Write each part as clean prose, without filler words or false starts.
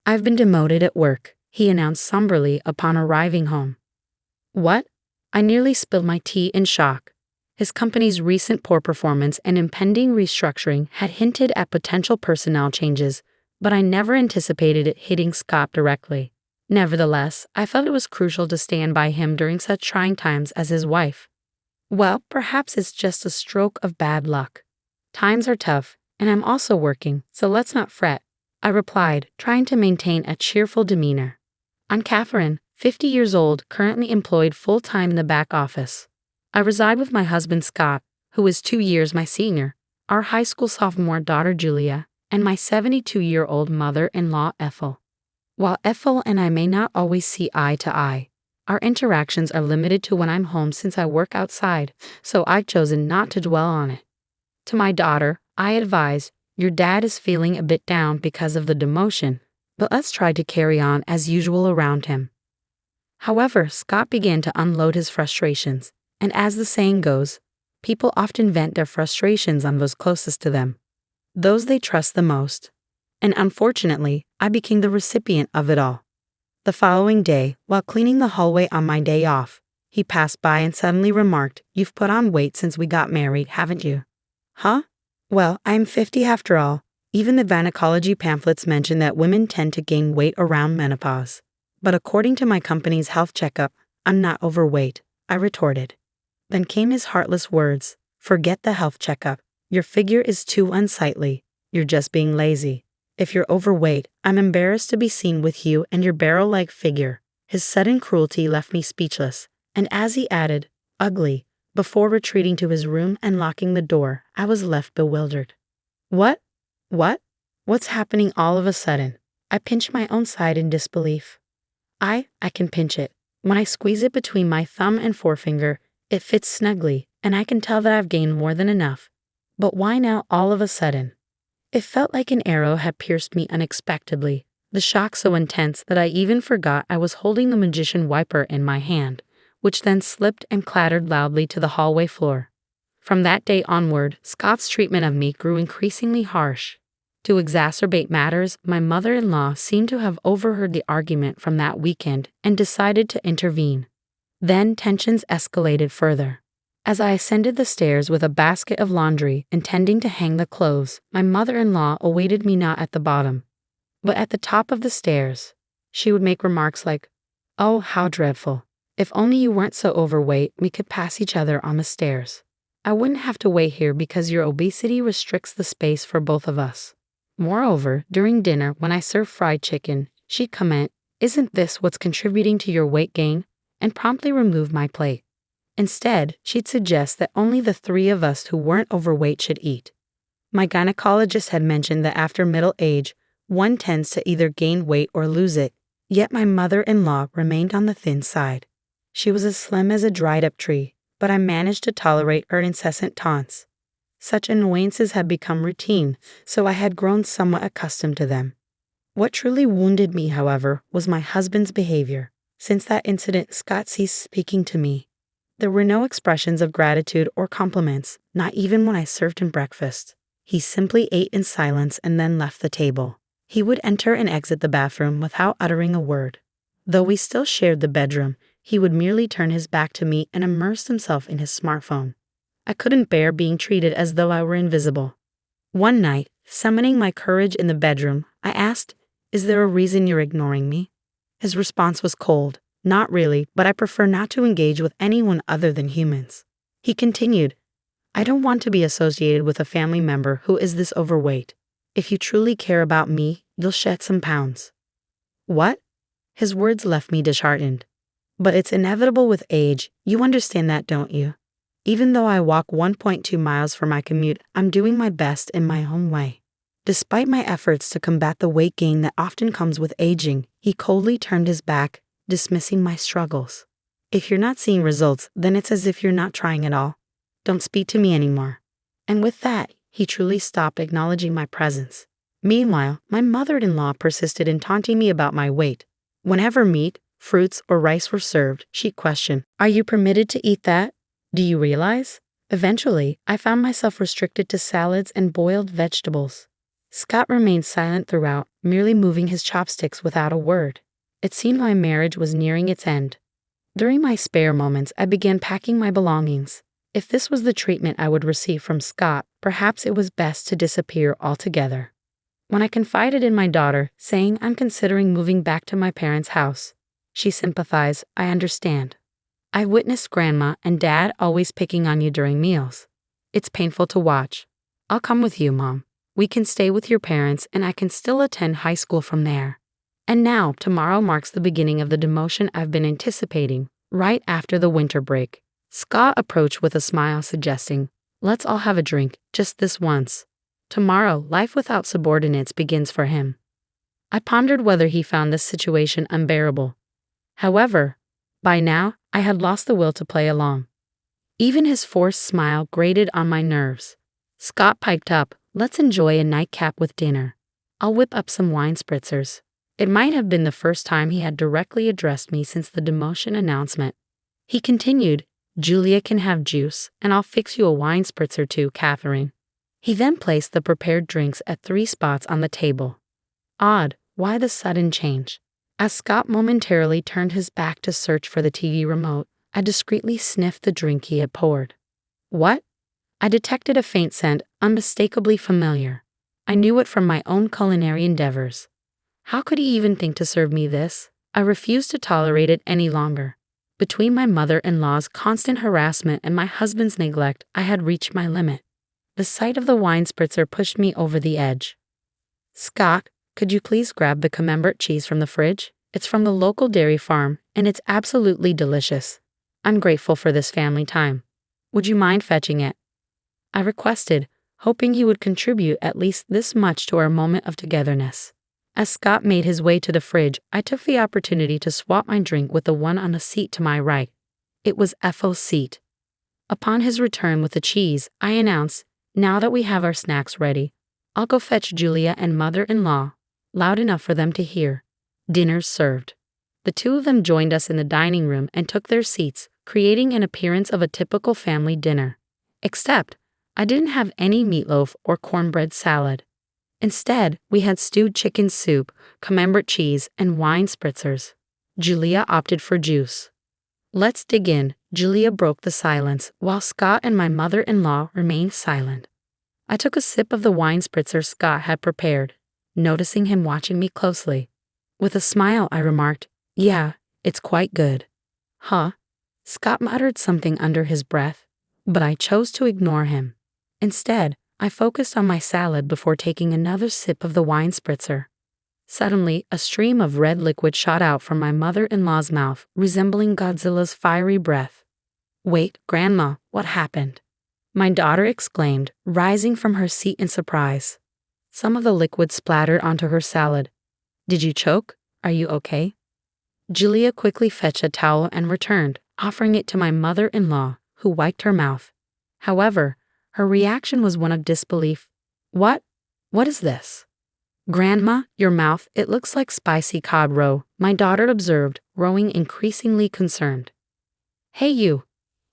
"I've been demoted at work," he announced somberly upon arriving home. "What?" I nearly spilled my tea in shock. His company's recent poor performance and impending restructuring had hinted at potential personnel changes, but I never anticipated it hitting Scott directly. Nevertheless, I felt it was crucial to stand by him during such trying times as his wife. "Well, perhaps it's just a stroke of bad luck. Times are tough, and I'm also working, so let's not fret," I replied, trying to maintain a cheerful demeanor. "I'm Catherine, 50 years old, currently employed full-time in the back office. I reside with my husband Scott, who is 2 years my senior, our high school sophomore daughter Julia, and my 72-year-old mother-in-law Ethel. While Ethel and I may not always see eye to eye, our interactions are limited to when I'm home since I work outside, so I've chosen not to dwell on it. To my daughter, I advise, your dad is feeling a bit down because of the demotion, but let's try to carry on as usual around him." However, Scott began to unload his frustrations, and as the saying goes, people often vent their frustrations on those closest to them, those they trust the most. And unfortunately, I became the recipient of it all. The following day, while cleaning the hallway on my day off, he passed by and suddenly remarked, "You've put on weight since we got married, haven't you?" "Huh? Well, I'm 50 after all. Even the gynecology pamphlets mention that women tend to gain weight around menopause. But according to my company's health checkup, I'm not overweight," I retorted. Then came his heartless words, "Forget the health checkup. Your figure is too unsightly. You're just being lazy. If you're overweight, I'm embarrassed to be seen with you and your barrel-like figure." His sudden cruelty left me speechless, and as he added, "ugly," before retreating to his room and locking the door, I was left bewildered. What? What's happening all of a sudden? I pinched my own side in disbelief. I can pinch it. When I squeeze it between my thumb and forefinger, it fits snugly, and I can tell that I've gained more than enough. But why now all of a sudden? It felt like an arrow had pierced me unexpectedly, the shock so intense that I even forgot I was holding the magician wiper in my hand, which then slipped and clattered loudly to the hallway floor. From that day onward, Scott's treatment of me grew increasingly harsh. To exacerbate matters, my mother-in-law seemed to have overheard the argument from that weekend and decided to intervene. Then tensions escalated further. As I ascended the stairs with a basket of laundry, intending to hang the clothes, my mother-in-law awaited me not at the bottom, but at the top of the stairs. She would make remarks like, "Oh, how dreadful. If only you weren't so overweight, we could pass each other on the stairs. I wouldn't have to wait here because your obesity restricts the space for both of us." Moreover, during dinner, when I served fried chicken, she'd comment, "Isn't this what's contributing to your weight gain?" and promptly remove my plate. Instead, she'd suggest that only the 3 of us who weren't overweight should eat. My gynecologist had mentioned that after middle age, one tends to either gain weight or lose it, yet my mother-in-law remained on the thin side. She was as slim as a dried-up tree, but I managed to tolerate her incessant taunts. Such annoyances had become routine, so I had grown somewhat accustomed to them. What truly wounded me, however, was my husband's behavior. Since that incident, Scott ceased speaking to me. There were no expressions of gratitude or compliments, not even when I served him breakfast. He simply ate in silence and then left the table. He would enter and exit the bathroom without uttering a word. Though we still shared the bedroom, he would merely turn his back to me and immerse himself in his smartphone. I couldn't bear being treated as though I were invisible. One night, summoning my courage in the bedroom, I asked, "Is there a reason you're ignoring me?" His response was cold. "Not really, but I prefer not to engage with anyone other than humans." He continued, "I don't want to be associated with a family member who is this overweight. If you truly care about me, you'll shed some pounds." What? His words left me disheartened. But it's inevitable with age. You understand that, don't you? Even though I walk 1.2 miles for my commute, I'm doing my best in my own way. Despite my efforts to combat the weight gain that often comes with aging, he coldly turned his back, dismissing my struggles. "If you're not seeing results, then it's as if you're not trying at all. Don't speak to me anymore." And with that, he truly stopped acknowledging my presence. Meanwhile, my mother-in-law persisted in taunting me about my weight. Whenever meat, fruits, or rice were served, she'd question, "Are you permitted to eat that? Do you realize?" Eventually, I found myself restricted to salads and boiled vegetables. Scott remained silent throughout, merely moving his chopsticks without a word. It seemed my marriage was nearing its end. During my spare moments, I began packing my belongings. If this was the treatment I would receive from Scott, perhaps it was best to disappear altogether. When I confided in my daughter, saying I'm considering moving back to my parents' house, she sympathized. I understand. I witnessed Grandma and Dad always picking on you during meals. It's painful to watch. I'll come with you, Mom. We can stay with your parents and I can still attend high school from there. And now, tomorrow marks the beginning of the demotion I've been anticipating, right after the winter break. Scott approached with a smile, suggesting, let's all have a drink, just this once. Tomorrow, life without subordinates begins for him. I pondered whether he found this situation unbearable. However, by now, I had lost the will to play along. Even his forced smile grated on my nerves. Scott piped up, let's enjoy a nightcap with dinner. I'll whip up some wine spritzers. It might have been the first time he had directly addressed me since the demotion announcement. He continued, Julia can have juice, and I'll fix you a wine spritzer too, Catherine. He then placed the prepared drinks at 3 spots on the table. Odd, why the sudden change? As Scott momentarily turned his back to search for the TV remote, I discreetly sniffed the drink he had poured. What? I detected a faint scent, unmistakably familiar. I knew it from my own culinary endeavors. How could he even think to serve me this? I refused to tolerate it any longer. Between my mother-in-law's constant harassment and my husband's neglect, I had reached my limit. The sight of the wine spritzer pushed me over the edge. Scott, could you please grab the camembert cheese from the fridge? It's from the local dairy farm, and it's absolutely delicious. I'm grateful for this family time. Would you mind fetching it? I requested, hoping he would contribute at least this much to our moment of togetherness. As Scott made his way to the fridge, I took the opportunity to swap my drink with the one on the seat to my right. It was Ethel's seat. Upon his return with the cheese, I announced, now that we have our snacks ready, I'll go fetch Julia and mother-in-law, loud enough for them to hear. Dinner's served. The two of them joined us in the dining room and took their seats, creating an appearance of a typical family dinner. Except, I didn't have any meatloaf or cornbread salad. Instead, we had stewed chicken soup, camembert cheese, and wine spritzers. Julia opted for juice. Let's dig in. Julia broke the silence, while Scott and my mother-in-law remained silent. I took a sip of the wine spritzer Scott had prepared, noticing him watching me closely. With a smile, I remarked, yeah, it's quite good. Huh? Scott muttered something under his breath, but I chose to ignore him. Instead, I focused on my salad before taking another sip of the wine spritzer. Suddenly, a stream of red liquid shot out from my mother-in-law's mouth, resembling Godzilla's fiery breath. Wait, Grandma, what happened? My daughter exclaimed, rising from her seat in surprise. Some of the liquid splattered onto her salad. Did you choke? Are you okay? Julia quickly fetched a towel and returned, offering it to my mother-in-law, who wiped her mouth. However, her reaction was one of disbelief. What? What is this? Grandma, your mouth, it looks like spicy cod roe, my daughter observed, growing increasingly concerned. Hey you!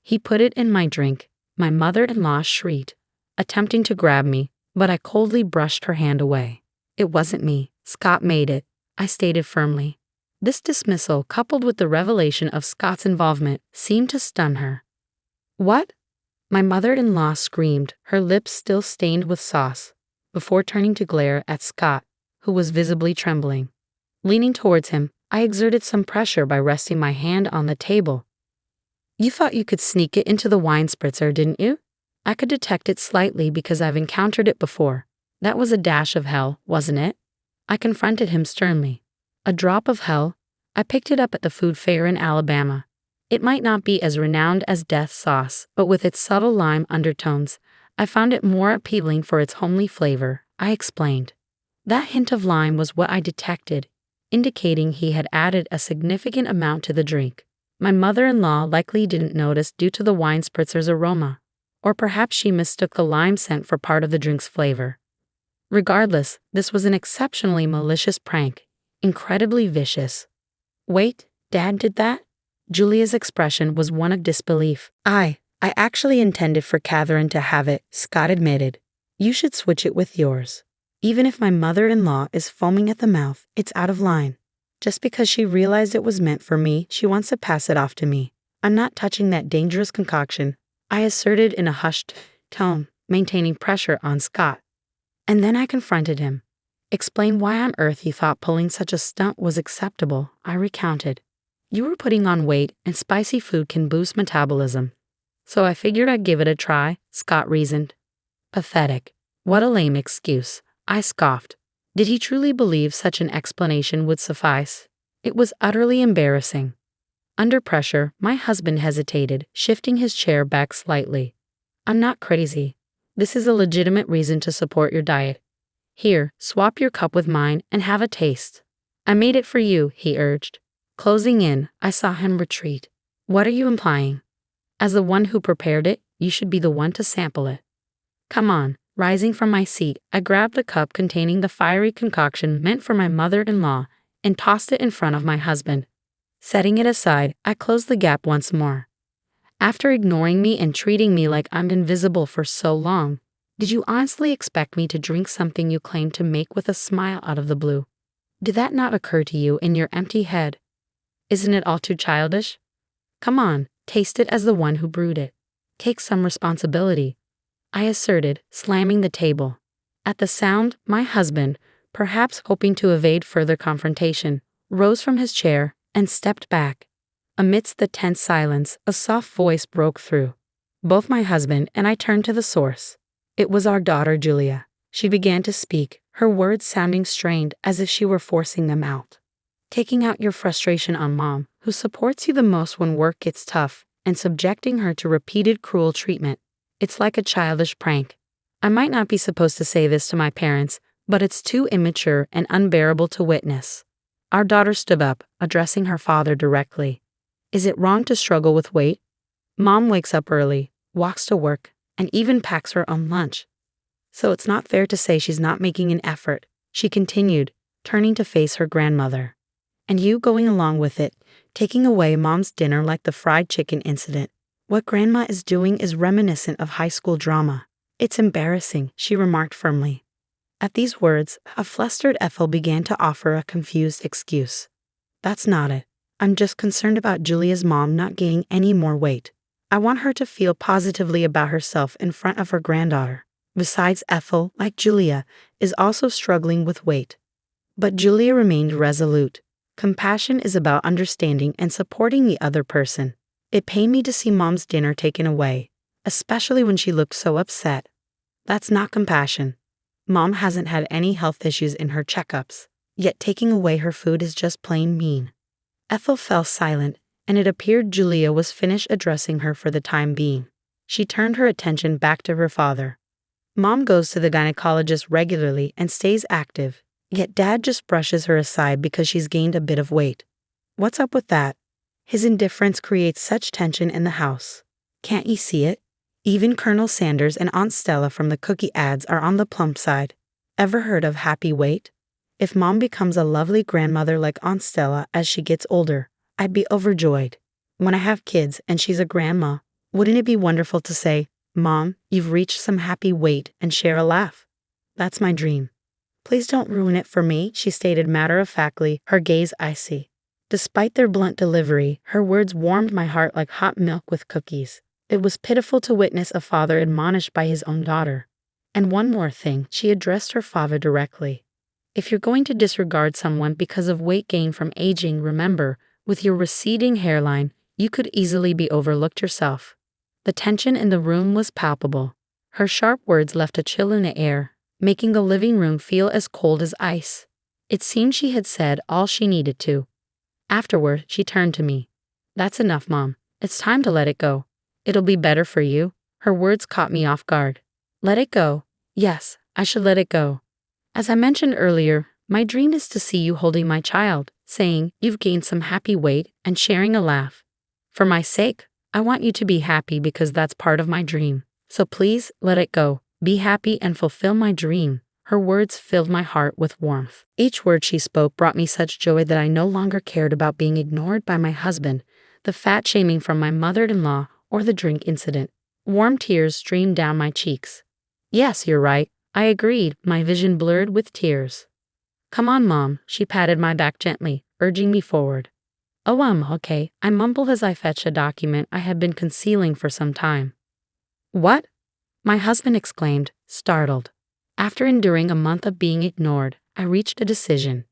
He put it in my drink. My mother-in-law shrieked, attempting to grab me, but I coldly brushed her hand away. It wasn't me. Scott made it, I stated firmly. This dismissal, coupled with the revelation of Scott's involvement, seemed to stun her. What? My mother-in-law screamed, her lips still stained with sauce, before turning to glare at Scott, who was visibly trembling. Leaning towards him, I exerted some pressure by resting my hand on the table. You thought you could sneak it into the wine spritzer, didn't you? I could detect it slightly because I've encountered it before. That was a dash of hell, wasn't it? I confronted him sternly. A drop of hell? I picked it up at the food fair in Alabama. It might not be as renowned as death sauce, but with its subtle lime undertones, I found it more appealing for its homely flavor, I explained. That hint of lime was what I detected, indicating he had added a significant amount to the drink. My mother-in-law likely didn't notice due to the wine spritzer's aroma, or perhaps she mistook the lime scent for part of the drink's flavor. Regardless, this was an exceptionally malicious prank, incredibly vicious. Wait, Dad did that? Julia's expression was one of disbelief. I actually intended for Catherine to have it, Scott admitted. You should switch it with yours. Even if my mother-in-law is foaming at the mouth, it's out of line. Just because she realized it was meant for me, she wants to pass it off to me. I'm not touching that dangerous concoction, I asserted in a hushed tone, maintaining pressure on Scott. And then I confronted him. Explain why on earth you thought pulling such a stunt was acceptable, I recounted. You were putting on weight, and spicy food can boost metabolism. So I figured I'd give it a try, Scott reasoned. Pathetic. What a lame excuse, I scoffed. Did he truly believe such an explanation would suffice? It was utterly embarrassing. Under pressure, my husband hesitated, shifting his chair back slightly. I'm not crazy. This is a legitimate reason to support your diet. Here, swap your cup with mine and have a taste. I made it for you, he urged. Closing in, I saw him retreat. What are you implying? As the one who prepared it, you should be the one to sample it. Come on. Rising from my seat, I grabbed the cup containing the fiery concoction meant for my mother-in-law and tossed it in front of my husband. Setting it aside, I closed the gap once more. After ignoring me and treating me like I'm invisible for so long, did you honestly expect me to drink something you claimed to make with a smile out of the blue? Did that not occur to you in your empty head? Isn't it all too childish? Come on, taste it as the one who brewed it. Take some responsibility, I asserted, slamming the table. At the sound, my husband, perhaps hoping to evade further confrontation, rose from his chair and stepped back. Amidst the tense silence, a soft voice broke through. Both my husband and I turned to the source. It was our daughter, Julia. She began to speak, her words sounding strained as if she were forcing them out. Taking out your frustration on Mom, who supports you the most when work gets tough, and subjecting her to repeated cruel treatment. It's like a childish prank. I might not be supposed to say this to my parents, but it's too immature and unbearable to witness. Our daughter stood up, addressing her father directly. Is it wrong to struggle with weight? Mom wakes up early, walks to work, and even packs her own lunch. So it's not fair to say she's not making an effort, she continued, turning to face her grandmother. And you going along with it, taking away Mom's dinner like the fried chicken incident. What Grandma is doing is reminiscent of high school drama. It's embarrassing, she remarked firmly. At these words, a flustered Ethel began to offer a confused excuse. That's not it. I'm just concerned about Julia's mom not gaining any more weight. I want her to feel positively about herself in front of her granddaughter. Besides, Ethel, like Julia, is also struggling with weight. But Julia remained resolute. Compassion is about understanding and supporting the other person. It pained me to see Mom's dinner taken away, especially when she looked so upset. That's not compassion. Mom hasn't had any health issues in her checkups, yet taking away her food is just plain mean. Ethel fell silent, and it appeared Julia was finished addressing her for the time being. She turned her attention back to her father. Mom goes to the gynecologist regularly and stays active, yet Dad just brushes her aside because she's gained a bit of weight. What's up with that? His indifference creates such tension in the house. Can't you see it? Even Colonel Sanders and Aunt Stella from the cookie ads are on the plump side. Ever heard of happy weight? If Mom becomes a lovely grandmother like Aunt Stella as she gets older, I'd be overjoyed. When I have kids and she's a grandma, wouldn't it be wonderful to say, Mom, you've reached some happy weight and share a laugh? That's my dream. Please don't ruin it for me, she stated matter-of-factly, her gaze icy. Despite their blunt delivery, her words warmed my heart like hot milk with cookies. It was pitiful to witness a father admonished by his own daughter. And one more thing, she addressed her father directly. If you're going to disregard someone because of weight gain from aging, remember, with your receding hairline, you could easily be overlooked yourself. The tension in the room was palpable. Her sharp words left a chill in the air, making the living room feel as cold as ice. It seemed she had said all she needed to. Afterward, she turned to me. That's enough, Mom. It's time to let it go. It'll be better for you. Her words caught me off guard. Let it go. Yes, I should let it go. As I mentioned earlier, my dream is to see you holding my child, saying you've gained some happy weight and sharing a laugh. For my sake, I want you to be happy because that's part of my dream. So please let it go. Be happy and fulfill my dream. Her words filled my heart with warmth. Each word she spoke brought me such joy that I no longer cared about being ignored by my husband, the fat shaming from my mother-in-law, or the drink incident. Warm tears streamed down my cheeks. Yes, you're right. I agreed, my vision blurred with tears. Come on, Mom, she patted my back gently, urging me forward. Oh, okay, I mumbled as I fetched a document I had been concealing for some time. What? My husband exclaimed, startled. After enduring a month of being ignored, I reached a decision.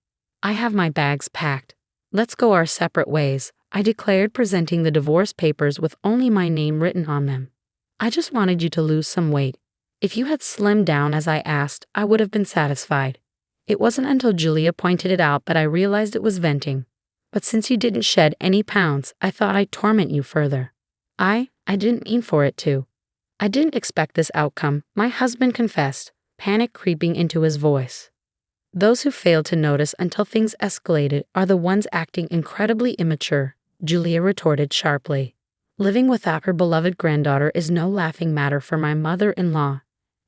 I have my bags packed. Let's go our separate ways, I declared, presenting the divorce papers with only my name written on them. I just wanted you to lose some weight. If you had slimmed down as I asked, I would have been satisfied. It wasn't until Julia pointed it out that I realized it was venting. But since you didn't shed any pounds, I thought I'd torment you further. I didn't mean for it to. I didn't expect this outcome, my husband confessed, panic creeping into his voice. Those who fail to notice until things escalated are the ones acting incredibly immature, Julia retorted sharply. Living without her beloved granddaughter is no laughing matter for my mother-in-law.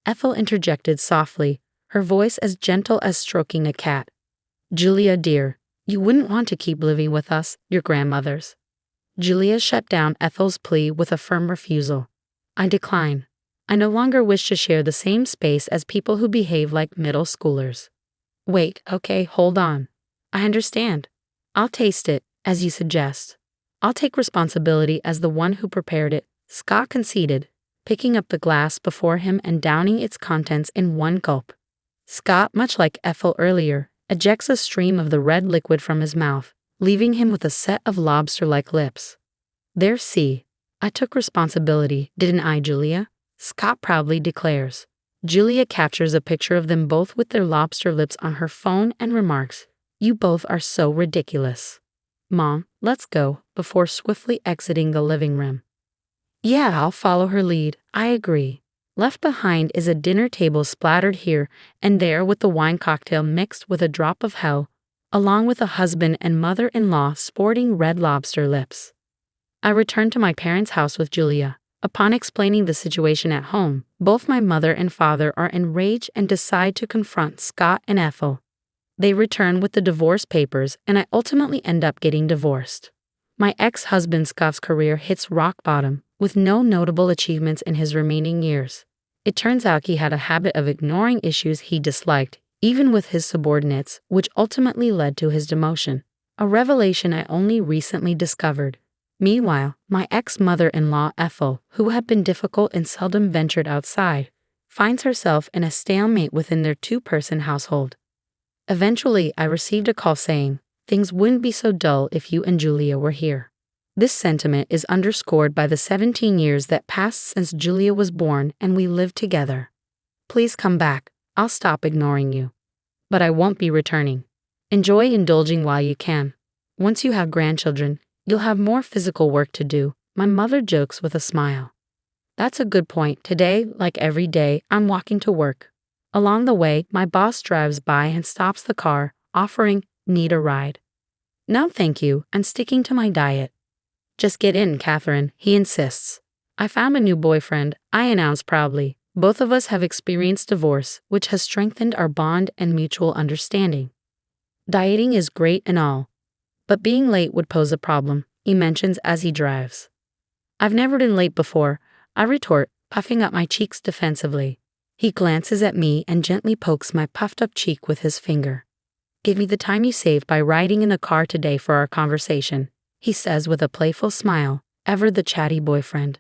Ethel interjected softly, her voice as gentle as stroking a cat. Julia, dear, you wouldn't want to keep living with us, your grandmothers. Julia shut down Ethel's plea with a firm refusal. I decline. I no longer wish to share the same space as people who behave like middle schoolers. Wait, okay, hold on. I understand. I'll taste it, as you suggest. I'll take responsibility as the one who prepared it, Scott conceded, picking up the glass before him and downing its contents in one gulp. Scott, much like Ethel earlier, ejects a stream of the red liquid from his mouth, leaving him with a set of lobster-like lips. There, see. I took responsibility, didn't I, Julia? Scott proudly declares. Julia captures a picture of them both with their lobster lips on her phone and remarks, "You both are so ridiculous. Mom, let's go," before swiftly exiting the living room. Yeah, I'll follow her lead, I agree. Left behind is a dinner table splattered here and there with the wine cocktail mixed with a drop of hell, along with a husband and mother-in-law sporting red lobster lips. I returned to my parents' house with Julia. Upon explaining the situation at home, both my mother and father are enraged and decide to confront Scott and Ethel. They return with the divorce papers, and I ultimately end up getting divorced. My ex-husband Scott's career hits rock bottom, with no notable achievements in his remaining years. It turns out he had a habit of ignoring issues he disliked, even with his subordinates, which ultimately led to his demotion, a revelation I only recently discovered. Meanwhile, my ex-mother-in-law Ethel, who had been difficult and seldom ventured outside, finds herself in a stalemate within their two-person household. Eventually, I received a call saying, "Things wouldn't be so dull if you and Julia were here." This sentiment is underscored by the 17 years that passed since Julia was born and we lived together. Please come back, I'll stop ignoring you. But I won't be returning. Enjoy indulging while you can. Once you have grandchildren, you'll have more physical work to do, my mother jokes with a smile. That's a good point. Today, like every day, I'm walking to work. Along the way, my boss drives by and stops the car, offering, "Need a ride?" "No, thank you, I'm sticking to my diet." "Just get in, Catherine," he insists. "I found a new boyfriend," I announce proudly. Both of us have experienced divorce, which has strengthened our bond and mutual understanding. Dieting is great and all, but being late would pose a problem, he mentions as he drives. "I've never been late before," I retort, puffing up my cheeks defensively. He glances at me and gently pokes my puffed-up cheek with his finger. "Give me the time you saved by riding in the car today for our conversation," he says with a playful smile, ever the chatty boyfriend.